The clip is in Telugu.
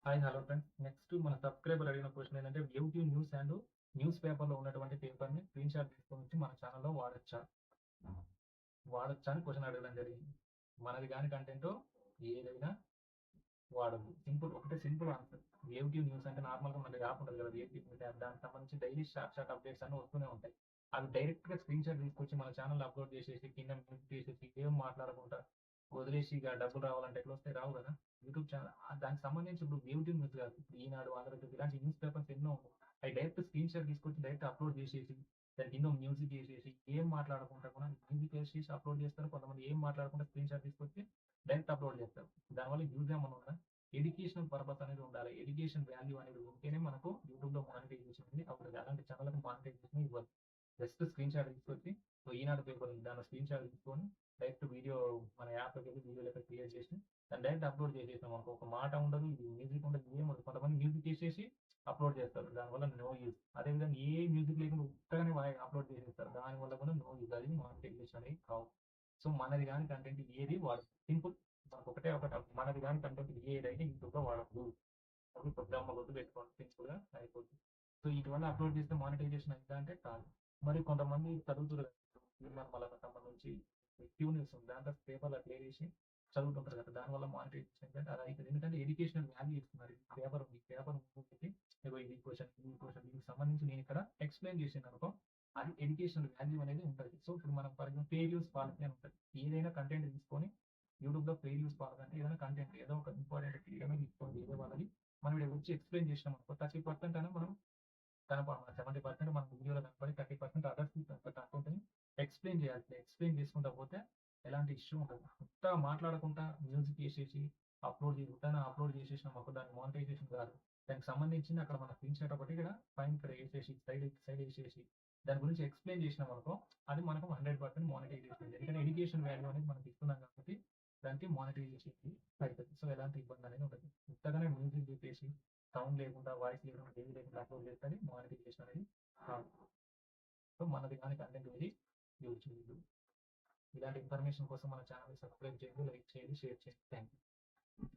Hi, hello friends. నెక్స్ట్ మన సబ్స్క్రైబర్ అడిగిన క్వెషన్ ఏంటంటే, యూట్యూబ్ న్యూస్ అండ్ న్యూస్ పేపర్‌లో ఉన్నటువంటి పేపర్‌ని స్క్రీన్‌షాట్ తీసుకొనొచ్చి మన ఛానెల్‌లో వాడొచ్చా? వాడొచ్చా అని క్వెషన్ అడగడం జరిగింది. మనది గాని కంటెంటు ఏదైనా వాడొద్దు. Simple answer. యూట్యూబ్ న్యూస్ అంటే నార్మల్‌గా మనకి యాప్ ఉంటది కదా! YouTube news app. దానికి సంబంధించి డైలీ షార్ట్ అప్డేట్స్ అన్నీ వస్తూనే ఉంటాయి. అవి డైరెక్ట్‌గా స్క్రీన్‌షాట్ తీసుకొచ్చి మన ఛానెల్‌లో అప్‌లోడ్ చేసేసి కింద మ్యూట్ చేసేసి ఏం మాట్లాడకుండా వదిలేసి ఇక డబ్బులు రావాలంటే ఎట్లొస్తాయి? రావు కదా! యూట్యూబ్ ఛానెల్ దానికి సంబంధించి ఇప్పుడు యూట్యూబ్ న్యూస్ కాదు. ఇప్పుడు ఈనాడు, ఆంధ్రజ్యోతి ఇలాంటి న్యూస్ పేపర్స్ ఎన్నో ఉన్నాయి. అవి డైరెక్ట్ స్క్రీన్‌షాట్ తీసుకొచ్చి డైరెక్ట్ అప్‌లోడ్ చేసేసి దాని కింద మ్యూజిక్ ఏసేసి ఏం మాట్లాడకుండా కూడా మ్యూజిక్ ఏసేసి అప్‌లోడ్ చేస్తారు. కొంతమంది ఏం మాట్లాడకుండా స్క్రీన్‌షాట్ తీసుకొచ్చి డైరెక్ట్ అప్‌లోడ్ చేస్తారు. దానివల్ల యూజ్ ఏమన్నా ఉందా? ఎడ్యుకేషనల్ పర్పస్ అనేది ఉండాలి. ఎడ్యుకేషన్ వాల్యూ అనేది ఉంటేనే మనకు యూట్యూబ్‌లో మానిటైజేషన్ అనేది అవుతది. అలాంటి ఛానెల్‌లకు మానిటైజేషన్ ఇవ్వద్దు. జస్ట్ స్క్రీన్‌షాట్ తీసుకొచ్చి ఈనాడు పేపర్ ఉంది. దాన్ని స్క్రీన్‌షాట్ తీసుకొని డైరెక్ట్ వీడియో మన యాప్‌లోకెళ్ళి వీడియో లెక్క క్రియేట్ చేసి దాన్ని డైరెక్ట్ అప్‌లోడ్ చేసేసామనుకో ఒక మాట ఉండదు, మ్యూజిక్ ఉండదు, ఏం ఉండదు. కొంతమంది మ్యూజిక్ ఏసేసి అప్‌లోడ్ చేస్తారు. దానివల్ల నో యూజ్. అదేవిధంగా ఏ మ్యూజిక్ లేకుండా ఉత్తగానే అప్‌లోడ్ చేసేస్తారు. దానివల్ల కూడా నో యూజ్. అది మానిటైజేషన్ అనేది కావు. సో, మనది గాని కంటెంట్ ఏది వాడొద్దు. సింపుల్. మనకొకటే ఒకటి మనది గాని కంటెంట్ ఏదైతే యూట్యూబ్‌లో వాడొద్దు. అది పెద్దమ్మ గుర్తుపెట్టుకోండి, సింపుల్‌గా అయిపోద్ది. సో, ఇటువల్ల అప్‌లోడ్ చేస్తే మానిటైజేషన్ అయిద్దా అంటే కాదు. మరి కొంతమంది చదువుతుర్రు కదా! వాళ్ళకి సంబంధించి క్యూ న్యూస్ ఉంది. దాంట్లో పేపర్‌లో అట్లా ఏసి చదువుతుంటారు కదా! దానివల్ల మానిటైజేషన్ అయిద్దంటే అది అయితది. ఎందుకంటే ఎడ్యుకేషనల్ వాల్యూ ఇస్తున్నారు. ఈ పేపర్ ఉంది. ఈ పేపర్ పెట్టి ఇగో ఇది క్వెషన్, ఈ క్వెషన్ దీనికి సంబంధించి నేను ఇక్కడ ఎక్స్‌ప్లెయిన్ చేశాననుకో అది ఎడ్యుకేషనల్ వాల్యూ అనేది ఉంటది. సో, ఇప్పుడు మనం for example fair use policy అని ఉంటది. ఏదైనా కంటెంట్ తీసుకొని యూట్యూబ్‌లో ఫెయిర్ యూజ్ పాలిసీ అంటే ఏదైనా కంటెంట్ ఏదో ఒక ఇంపార్టెంట్ ఏదైనా తీసుకొని వేరే వాళ్ళది మనం ఈడ వచ్చి ఎక్స్‌ప్లెయిన్ చేసినామనుకో 30% అనేది మనం 70% మన వీడియోలో కనపడి 30% అదర్స్ కంటెంట్‌ని ఎక్స్‌ప్లెయిన్ చేయాలి. ఎక్స్‌ప్లెయిన్ చేసుకుంటా పోతే ఎలాంటి ఇష్యూ ఉండదు. ఉత్తగా మాట్లాడకుండా మ్యూజిక్ ఏసేసి ఉత్తగానే అప్‌లోడ్ చేసేసినామనుకో దానికి మానిటైజేషన్ రాదు. దానికి సంబంధించింది అక్కడ మన స్క్రీన్‌షాట్ ఒకటి ఇక్కడ పైన ఇక్కడ ఏసేసి సైడ్ ఏసేసి దాని గురించి ఎక్స్‌ప్లెయిన్ చేసినామనుకో అది మనకు 100% మానిటైజేషన్. ఎందుకంటే ఎడ్యుకేషన్ వాల్యూ అనేది మనకి ఇస్తున్నాం కాబట్టి దానికి మానిటైజేషన్ అయితది. సో, ఎలాంటి ఇబ్బంది అనేది ఉండదు. ఉత్తగానే మ్యూజిక్ పెట్టేసి సౌండ్ లేకుండా, వాయిస్ లేకుండా, ఏది లేకుండా అప్‌లోడ్ చేస్తే అది మానిటైజేషన్ అనేది కాదు. సో, మనది కాని కంటెంట్ ఏది యూజ్ చేయొద్దు. ఇలాంటి ఇన్ఫర్మేషన్ కోసం మన ఛానెల్‌ని సబ్స్క్రైబ్ చేయండి, లైక్ చేయండి, షేర్ చేయండి. Thank you.